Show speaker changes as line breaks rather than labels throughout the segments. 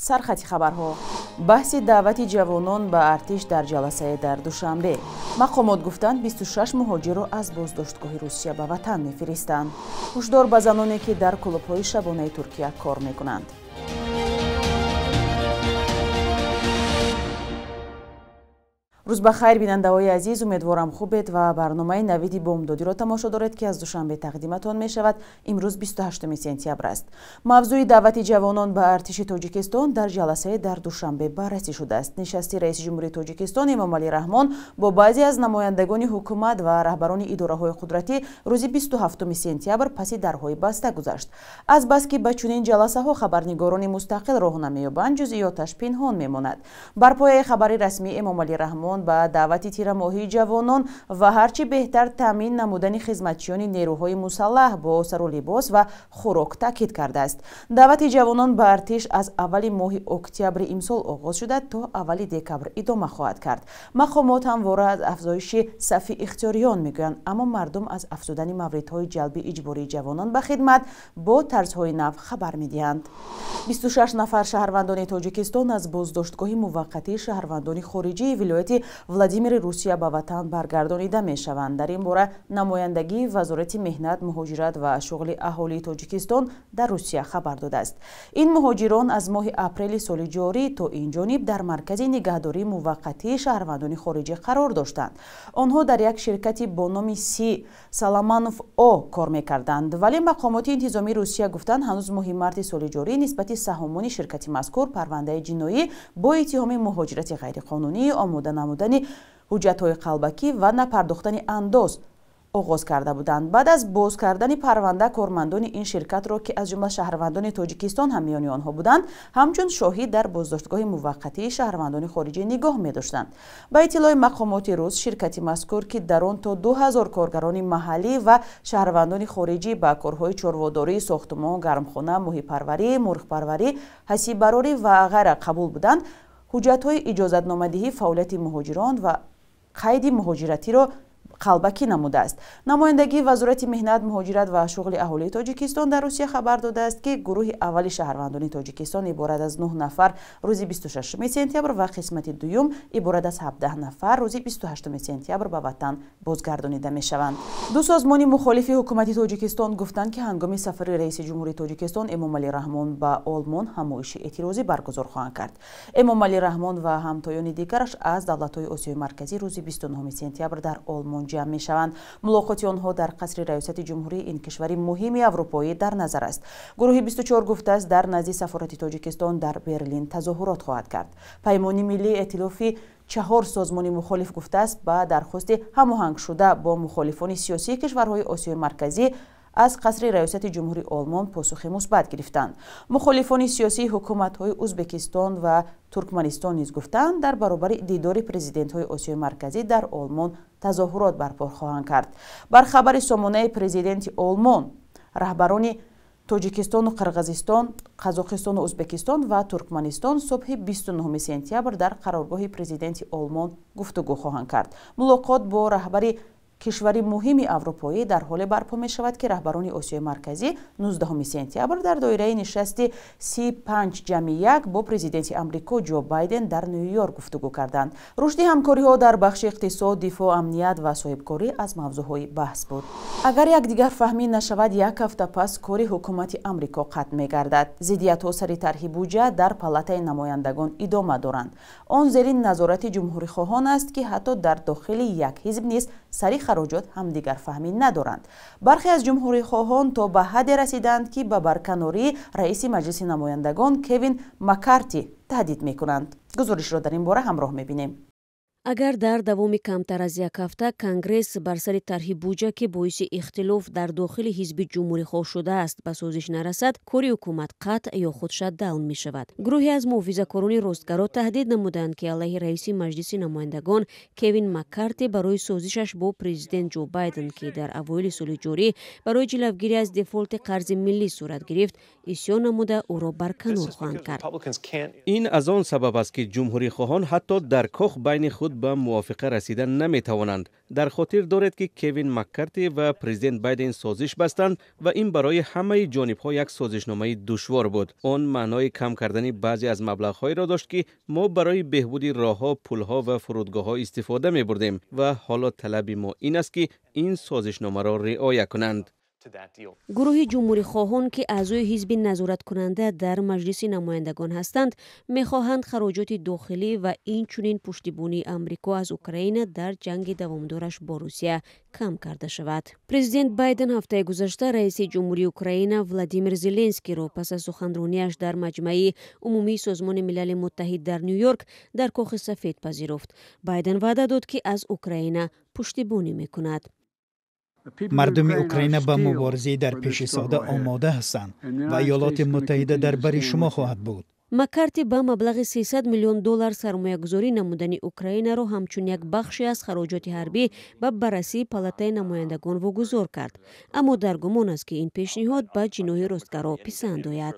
سرخطی خبرها. بحث دعوت جوانان به ارتش در جلسه در دوشنبه. مقامات گفتند 26 مهاجر را از بازداشتگاه روسیه به وطن میفرستند. هشدار به زنانی که در کلوب‌های شبانه ترکیه کار میکنند. روز بخیر بیننده‌های عزیز، امیدوارم خوبید و برنامه نوید بامدادی را تماشا دارید که از دوشنبه تقدیمتان می شود. امروز 28 سپتامبر است. موضوع دعوت جوانان به ارتش تاجیکستان در جلسه در دوشنبه بررسی شده است. نشست رئیس جمهوری تاجیکستان امامعلی رحمان با بعضی از نمایندگان حکومت و رهبران اداره‌های قدرتی روز 27 سپتامبر پس درهای بسته گذشت. از بس که به چنین جلسه‌ها خبرنگاران مستقل راه نمی‌یابند، جزئیاتش پنهان می‌ماند. بر پایه خبر رسمی امامعلی رحمان با دعوت تیر ماهی جوانان و هرچی بهتر تامین نمودن خدمتچیان نیروهای مسلح با سر و لباس و خوراک تاکید کرده است. دعوت جوانان به ارتش از اول ماه اکتبر امسال آغاز شده تا اول دکبر ادامه خواهد کرد. مقامات همواره از افزایش صف اختیاریان میگویند، اما مردم از افزودن موردهای جلب اجباری جوانان به خدمت با طرزهای نو خبر میدهند. 26 نفر شهروندان تاجیکستان از بازداشتگاه موقتی شهروندان خارجی ولایت ولادیمیر روسیه به وطن برگردانیده می شوند. در این باره نمایندگی وزارت مهنت، مهاجرت و شغل اهالی تاجیکستان در روسیه خبر داده است. این مهاجران از ماه اپریل سال جاری تا این جانب در مرکز نگهداری موقتی شهروندان خارجی قرار داشتند. آنها در یک شرکتی با نام سی سالامانوف او کار می‌کردند، ولی مقامات انتظامی روسیه گفتند هنوز ماه مارس سال جاری نسبت سهامان شرکت مذکور پرونده جنایی با اتهام مهاجرت غیرقانونی، آماده نمودن حجت‌های قلبکی و نپرداختن انداز آغاز کرده بودند. بعد از باز کردن پرونده، کارمندان این شرکت را که از جمله شهروندان تاجیکستان هم میان آنها بودند، همچون شاهد در بازداشتگاه موقتی شهروندان خارجی نگاه می‌داشتند. با اطلاع مقامات روس، شرکت مذکور که در آن تا 2000 کارگران محلی و شهروندان خارجی با کارهای چرخداری، ساختمان، گرمخانه، ماهی‌پروری، مرغ‌پروری، حسیب‌براری و غیره قبول بودند. حجت‌های اجازتنامه‌دهی فعالیت مهاجران و قید مهاجرتی را قلبکی نموده است. نمایندگی وزارت مهنت، مهاجرت و شغل اهالی تاجیکستان در روسیه خبر داده است که گروه اول شهروندان تاجیکستان عبارت از 9 نفر روز 26 سپتامبر و قسمت دوم عبارت از 17 نفر روز 28 سپتامبر به وطن بازگردانیده می شوند. دو سازمان مخالف حکومت تاجیکستان گفتند که هنگام سفر رئیس جمهوری تاجیکستان امامعلی رحمان به آلمان همایش اعتراضی برگزار خواهند کرد. امامعلی رحمان و همتایان دیگرش از دولت‌های آسیای مرکزی روز 29 سپتامبر در آلمان جمع می شوند. ملاقات آنها در قصر ریاست جمهوری این کشور مهم اروپایی در نظر است. گروه 24 گفته است در نزد سفارت تاجیکستان در برلین تظاهرات خواهد کرد. پیمان ملی ائتلاف 4 سازمان مخالف گفته است با درخواست هماهنگ شده با مخالفان سیاسی کشورهای آسیای مرکزی از قصر ریاست جمهوری آلمان پاسخ مثبت گرفتند. مخالفان سیاسی حکومت‌های ازبکستان و ترکمنستان نیز گفتند در برابر دیدار پرزیدنت‌های آسیای مرکزی در آلمان تظاهرات برپا خواهند کرد. بر خبر سامانه پرزیدنت آلمان، رهبران تاجیکستان و قرقیزستان، قزاقستان و ازبکستان و ترکمنستان صبح 29 سپتامبر در قرارگاه پرزیدنت آلمان گفتگو خواهند کرد. ملاقات با رهبر کشوری مهم اروپایی در حال برپا می شود که رهبران آسیای مرکزی 19 سپتامبر در دایره نشست 35+1 با پرزیدنت آمریکا جو بایدن در نیویورک گفتگو کردند. رشد همکاری ها در بخش اقتصاد، دفاع، امنیت و صاحبکاری از موضوعهای بحث بود. اگر یکدیگر فهمی نشود، یک هفته پس کاری حکومت آمریکا قطع می گردد. ضدیت ها سر طرح بودجه در پالاتای نمایندگان ادامه دارند. آن زیر نظارت جمهوری خواهان است که حتی در داخل یک حزب نیز سری خراجات هم دیگر فهمی ندارند. برخی از جمهوری خواهان تا به حد رسیدند که به برکناری رئیس مجلس نمایندگان کوین مکارتی تهدید می کنند. گزارش را در این باره همراه می بینیم.
اگر در دوام کمتر از یک هفته کنگرس بر سر طرح بودجه که باعث اختلاف در داخل حزب جمهوری خواه شده است به سازش نرسد، کاری حکومت قطع یا خود شت‌داون می شود. گروهی از محافظه‌کاران راستگرا تهدید نمودند که علیه رئیس مجلس نمایندگان کوین مکارتی برای سازشش با پرزیدنت جو بایدن که در اوایل سال جاری برای جلوگیری از دفالت قرض ملی صورت گرفت، اسیان نموده او را برکنار خواهند کرد.
این از آن سبب است که جمهوری خواهان حتی در کاخ بین خود به موافقه رسیدن نمیتوانند. در خاطر دارد که کوین مککارتی و پرزیدنت بایدن سازش بستند و این برای همه جانب‌ها یک سازشنامه دشوار بود. آن معنای کم کردن بعضی از مبلغ‌های را داشت که ما برای بهبود راه‌ها، پل‌ها و فرودگاه‌ها استفاده می‌بردیم و حالا طلب ما این است که این سازشنامه را رعایت کنند.
گروه جمهوری خواهان که اعضای حزب نظارت کننده در مجلس نمایندگان هستند می‌خواهند خراجات داخلی و این چنین پشتیبانی امریکا از اوکراین در جنگ دوامدارش با روسیه کم کرده شود. پرزیدنت بایدن هفته گذشته رئیس جمهوری اوکراین ولادیمیر زلنسکی را پس از سخنرانیش در مجمع عمومی سازمان ملل متحد در نیویورک در کاخ سفید پذیرفت. بایدن وعده داد که از اوکراین پشتیبانی می‌کند.
مردم اوکراین به مبارزه در پیش ساده آماده هستند و ایالات متحده در بر شما خواهد بود.
مکارتی با مبلغ 300 میلیون دلار سرمایه گذاری نمودن اوکراین را همچون یک بخشی از خراجات حربی به بررسی پالاتای نمایندگان واگذار کرد. اما در گمان است که این پیشنهاد به جناح رستگارا پسند آید.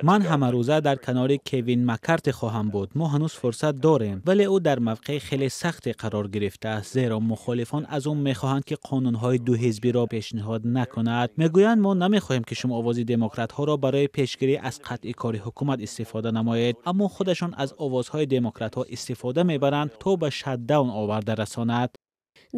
من همه روزه در کنار کوین مککارتی خواهم بود. ما هنوز فرصت داریم، ولی او در موقع خیلی سختی قرار گرفته است، زیرا مخالفان از اون میخواهند که قانونهای دو حزبی را پیشنهاد نکند. میگویند ما نمیخواهیم که شما آواز دموکرات ها را برای پیشگیری از قطع کار حکومت استفاده نمایید، اما خودشان از آوازهای دموکرات ها استفاده میبرند تا به شت‌داون آورده رساند.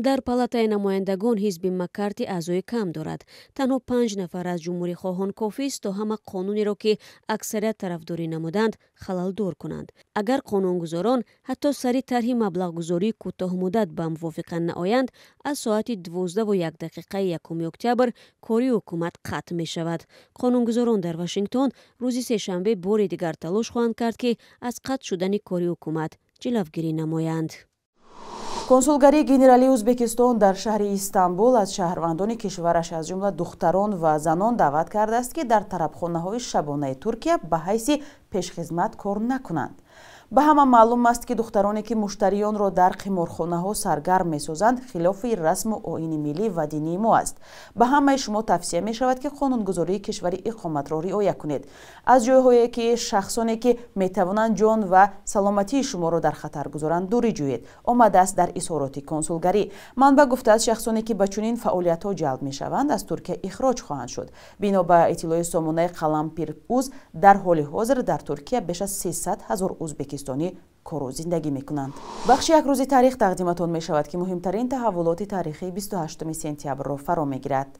در پالاتای نمایندگان حزب مککارتی اعضای کم دارد. تنها 5 نفر از جمهوری خواهان کافی است تا همه قانونی را که اکثریت طرفداری نمودند خلل دور کنند. اگر قانونگذاران حتی سری طرح مبلغ گذاری کوتاه مدت به موافقه نآیند، از ساعت 12:01 یکم اکتبر کاری حکومت قطع می شود. قانونگذاران در واشنگتن روز سه‌شنبه بار دیگر تلاش خواهند کرد که از قطع شدن کاری حکومت جلوگیری نمایند.
کنسولگری گенرالی ازبکستان در شهر استانبول از شهروندان کشورش از جمله دختران و زنان دعوت کرده است که در طربخانه‌های شبانه ترکیه به حیث پیشخدمت کار نکنند. به همه معلوم است که دخترانی که مشتریان را در قمارخانه‌ها سرگرم می‌سازند خلاف رسم و آیین ملی و دینی ما است. به همه شما توصیه می‌شود که قانونگذاری کشور اقامت را رعایت کنید. از جای‌هایی که شخصانی که می‌توانند جان و سلامتی شما را در خطر گذارند دوری جویید. آمده است در اظهارات کنسولگری. منبع گفته است شخصانی که به چنین فعالیت‌ها جلب می‌شوند از ترکیه اخراج خواهند شد. بنا به اطلاع سامانه قلمپیر-اوز در حال حاضر در ترکیه بیش از 300,000 ازبکستانی کار زندگی میکنند. بخش یک روز تاریخ تقدیمتان می شود که مهمترین تحولات تاریخی 28 سپتامبر را فرا میگیرد.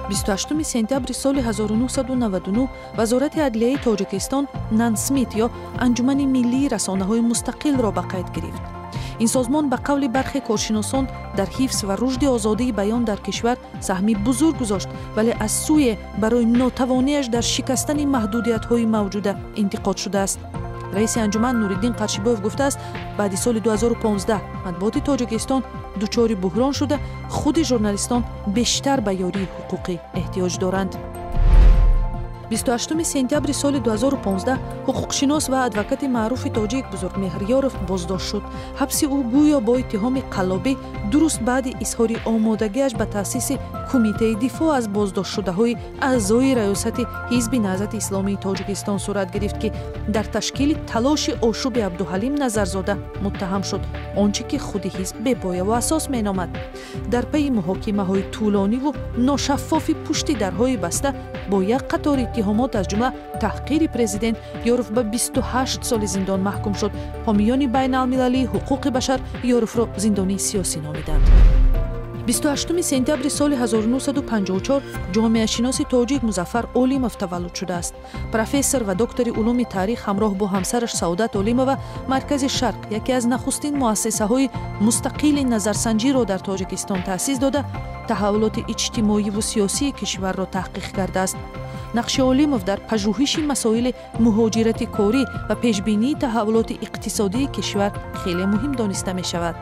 28 سپتامبر سال 1999 وزارت عدلیه تاجیکستان نانسمیت یا انجمن ملی رسانه‌های مستقل را به قید گرفت. این سازمان به قول برخی کارشناسان در حفظ و رشد آزادی بیان در کشور سهمی بزرگ گذاشت، ولی از سوی برای ناتوانیش در شکستن محدودیت‌های موجوده انتقاد شده است. رئیس انجمن نوریدین قرشیبایف گفته است بعد سال 2015 مطبوعات تاجیکستان دچار بحران شده، خود ژورنالیستان بیشتر به یاری حقوقی احتیاج دارند. 28 سپتامبر سال 2015 حقوقشناس و ادوکات معروف تاجیک بزرگمهریارов بازداشت شد. حبس او گویا با اتهام قلابی درست بعد اظهار آمادگیش به تأسیس کمیته دفاع از بازداشت شده‌های اعضای ریاست حزب نهضت اسلامی تاجیکستان صورت گرفت که در تشکیل تلاش آشوب عبدالحلیم نظرزاده متهم شد، آنچه که خود حزب بپایه و اساس مینامد. در پی محاکمه‌های طولانی و ناشفاف پشت درهای بسته با یک قطار اتهامات از جمله تحقیر پرزیدنت یوروف به 28 سال زندان محکوم شد. حامیان بین المللی حقوق بشر یوروف را زندانی سیاسی نامیدند. 28 سپتامبر سال 1954 جامعه شناس تاجیک مظفر اولیموف تولد شده است. پروفسور و دکتر علوم تاریخ همراه با همسرش سعادت اولیمووا مرکز شرق، یکی از نخستین مؤسسه‌های مستقل نظرسنجی را در تاجیکستان تأسیس داده، تحولات اجتماعی و سیاسی کشور را تحقیق کرده است. نقش اولیموف در پژوهش مسائل مهاجرت کاری و پیشبینی تحولات اقتصادی کشور خیلی مهم دانسته می شود.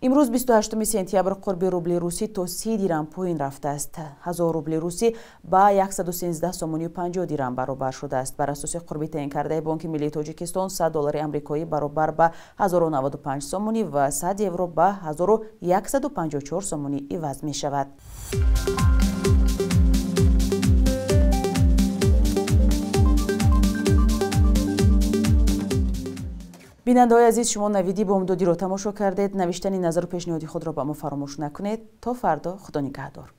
امروز 28 سپتامبر قرب روبل روسی تا 30 درم پایین رفته است. 1000 روبل روسی با 113 سومونی و 50 درم برابر شده است. بر اساس قربی تعیین کرده بانک ملی تاجیکستان 100 دلار آمریکایی برابر به 1095 سومونی و 100 یورو به 1154 سومونی عوض می شود. بیننده‌های عزیز، شما نویدی بامدادی را تماشا کردید. نوشتن نظر و پیشنهادی خود را به ما فراموش نکنید. تا فردا، خدا نگهدار.